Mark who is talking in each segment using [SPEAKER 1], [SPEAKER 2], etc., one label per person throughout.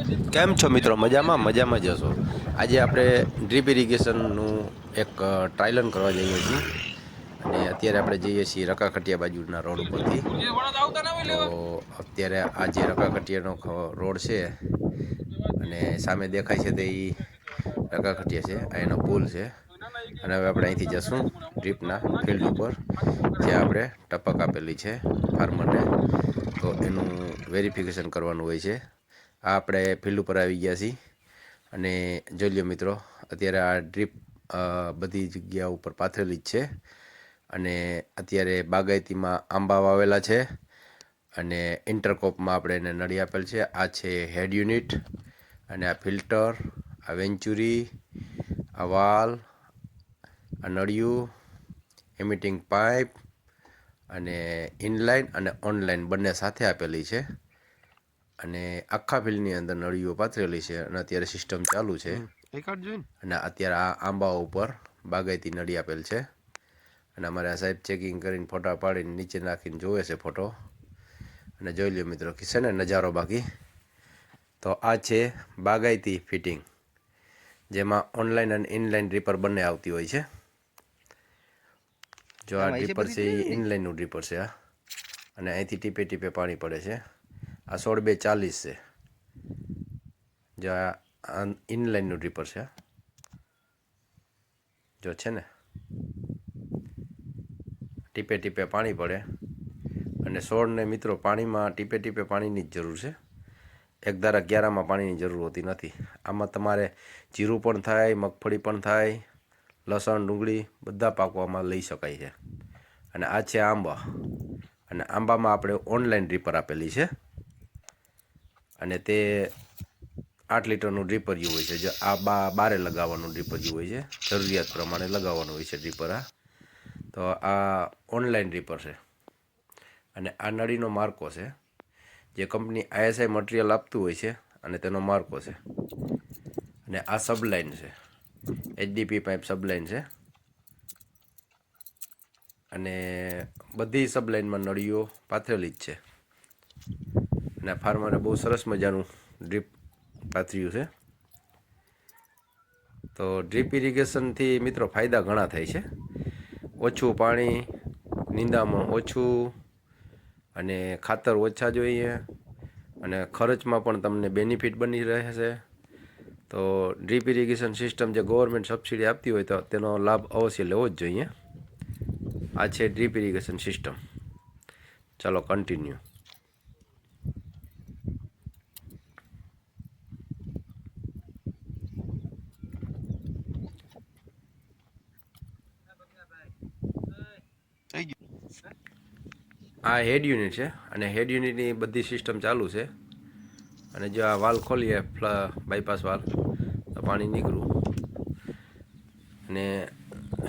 [SPEAKER 1] કેમ છો મિત્રો? મજામાં જશો. આજે આપણે ડ્રીપ ઇરિગેશનનું એક ટ્રાયલન કરવા જઈએ છીએ અને અત્યારે આપણે જઈએ છીએ રકાખટિયા બાજુના રોડ ઉપરથી. તો અત્યારે આ જે રકાખટિયાનો રોડ છે અને સામે દેખાય છે તે રકાખટિયા છે, આ એનો પુલ છે. અને હવે આપણે અહીંથી જશું ડ્રીપના ફિલ્ડ ઉપર, જ્યાં આપણે ટપક આપેલી છે ફાર્મરને, તો એનું વેરિફિકેશન કરવાનું હોય છે. આ આપણે ફિલ્ડ ઉપર આવી ગયા છીએ અને જોઈ લો મિત્રો, અત્યારે આ ડ્રીપ બધી જગ્યા ઉપર પાથરેલી જ છે અને અત્યારે બાગાયતીમાં આંબા વાવેલા છે અને ઇન્ટરકોપમાં આપણે એને નળી આપેલ છે. આ છે હેડ યુનિટ અને આ ફિલ્ટર, આ વેન્ચુરી, આ વાલ, આ નળિયું, એમિટિંગ પાઇપ અને ઇનલાઇન અને ઓનલાઇન બંને સાથે આપેલી છે. અને આખા ફિલ્ડની અંદર નળીઓ પાથરેલી છે અને અત્યારે સિસ્ટમ ચાલુ છે. અને અત્યારે આ આંબા ઉપર બાગાયતી નળી આપેલ છે અને અમારે આ સાહેબ ચેકિંગ કરીને ફોટા પાડીને નીચે નાખીને જોવે છે ફોટો. અને જોઈ લો મિત્રો કે છે ને નજારો બાકી. તો આ છે બાગાયતી ફિટિંગ, જેમાં ઓનલાઈન અને ઇનલાઇન ડ્રીપર બંને આવતી હોય છે. જો આ ડ્રીપર છે એ ઇનલાઇનનું ડ્રીપર છે આ, અને અહીંથી ટીપે ટીપે પાણી પડે છે. આ 16/2 40 છે. જો આ ઇનલાઇનનું ડ્રીપર છે, જો છે ને ટીપે ટીપે પાણી પડે. અને છોડને મિત્રો પાણીમાં ટીપે ટીપે પાણીની જ જરૂર છે, એક ધારા ક્યારામાં પાણીની જરૂર હોતી નથી. આમાં તમારે જીરું પણ થાય, મગફળી પણ થાય, લસણ, ડુંગળી બધા પાકવામાં લઈ શકાય છે. અને આ છે આંબા, અને આંબામાં આપણે ઓનલાઈન ડ્રીપર આપેલી છે અને તે 8 લીટરનું ડ્રીપરિયું હોય છે. જો આ બારે લગાવવાનું ડ્રીપરિયું હોય છે, જરૂરિયાત પ્રમાણે લગાવવાનું હોય છે ડ્રીપર. તો આ ઓનલાઈન ડ્રીપર છે અને આ નળીનો માર્કો છે, જે કંપની ISI મટીરિયલ આપતું હોય છે અને તેનો માર્કો છે. અને આ સબલાઇન છે, HDP પાઇપ સબલાઇન છે અને બધી સબલાઇનમાં નળીઓ પાથરેલી જ છે. અને ફાર્મરે બહુ સરસ મજાનું ડ્રીપ પાથર્યું છે. તો ડ્રીપ ઇરિગેશનથી મિત્રો ફાયદા ઘણા થાય છે. ઓછું પાણી, નિંદામણ ઓછું, અને ખાતર ઓછા જોઈએ, અને ખર્ચમાં પણ તમને બેનિફિટ બની રહે છે. તો ડ્રીપ ઇરિગેશન સિસ્ટમ જે ગવર્મેન્ટ સબસિડી આપતી હોય તો તેનો લાભ અવશ્ય લેવો જ જોઈએ. આ છે ડ્રીપ ઇરિગેશન સિસ્ટમ. ચાલો કન્ટિન્યુ. આ હેડ યુનિટ છે અને હેડ યુનિટની બધી સિસ્ટમ ચાલુ છે. અને જો આ વાલ ખોલીએ, બાયપાસ વાલ, તો પાણી નીકળ્યું અને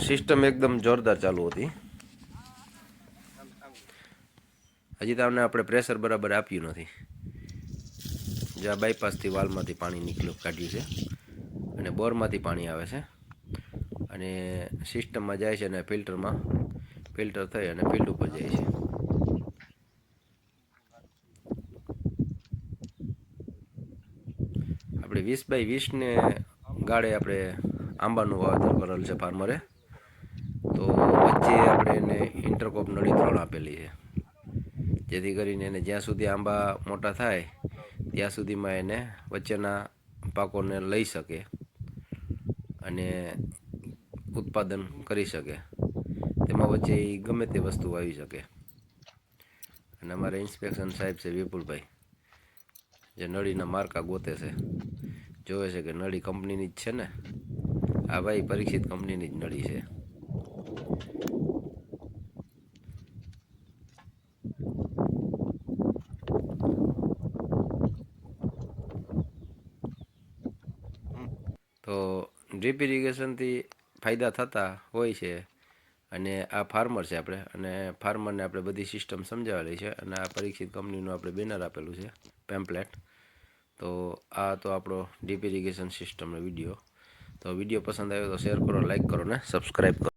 [SPEAKER 1] સિસ્ટમ એકદમ જોરદાર ચાલુ હતી. હજી તમને આપણે પ્રેશર બરાબર આપ્યું નથી. જો આ બાયપાસથી વાલમાંથી પાણી નીકળ્યું કાઢ્યું છે અને બોરમાંથી પાણી આવે છે અને સિસ્ટમમાં જાય છે અને ફિલ્ટરમાં ફિલ્ટર થઈ અને ફિલ્ડ ઉપર જાય છે. આપણે 20x20 ગાળે આપણે આંબાનું વાવેતર કરેલ છે ફાર્મરે. તો વચ્ચે આપણે એને ઇન્ટરકોપ નળી 3 આપેલી છે, જેથી કરીને એને જ્યાં સુધી આંબા મોટા થાય ત્યાં સુધીમાં એને વચ્ચેના પાકોને લઈ શકે અને ઉત્પાદન કરી શકે. તેમાં વચ્ચે એ ગમે તે વસ્તુ આવી શકે. અને અમારે ઇન્સ્પેક્શન સાહેબ છે વિપુલભાઈ, જે નળીના માર્કા ગોતે છે, જોવે છે કે નળી કંપનીની જ છે ને. આ ભાઈ પરીક્ષિત કંપનીની જ નળી છે. તો ડ્રીપ ઇરિગેશનથી ફાયદા થતા હોય છે. અને આ ફાર્મર છે આપણે, અને ફાર્મરને આપણે બધી સિસ્ટમ સમજાવેલી છે. અને આ પરીક્ષિત કંપનીનું આપણે બેનર આપેલું છે, પેમ્પલેટ. તો આ તો આપણો ડ્રીપ ઇરિગેશન સિસ્ટમનો વિડીયો. તો વિડીયો પસંદ આવ્યો તો શેર કરો, લાઇક કરો ને સબસ્ક્રાઈબ કરો.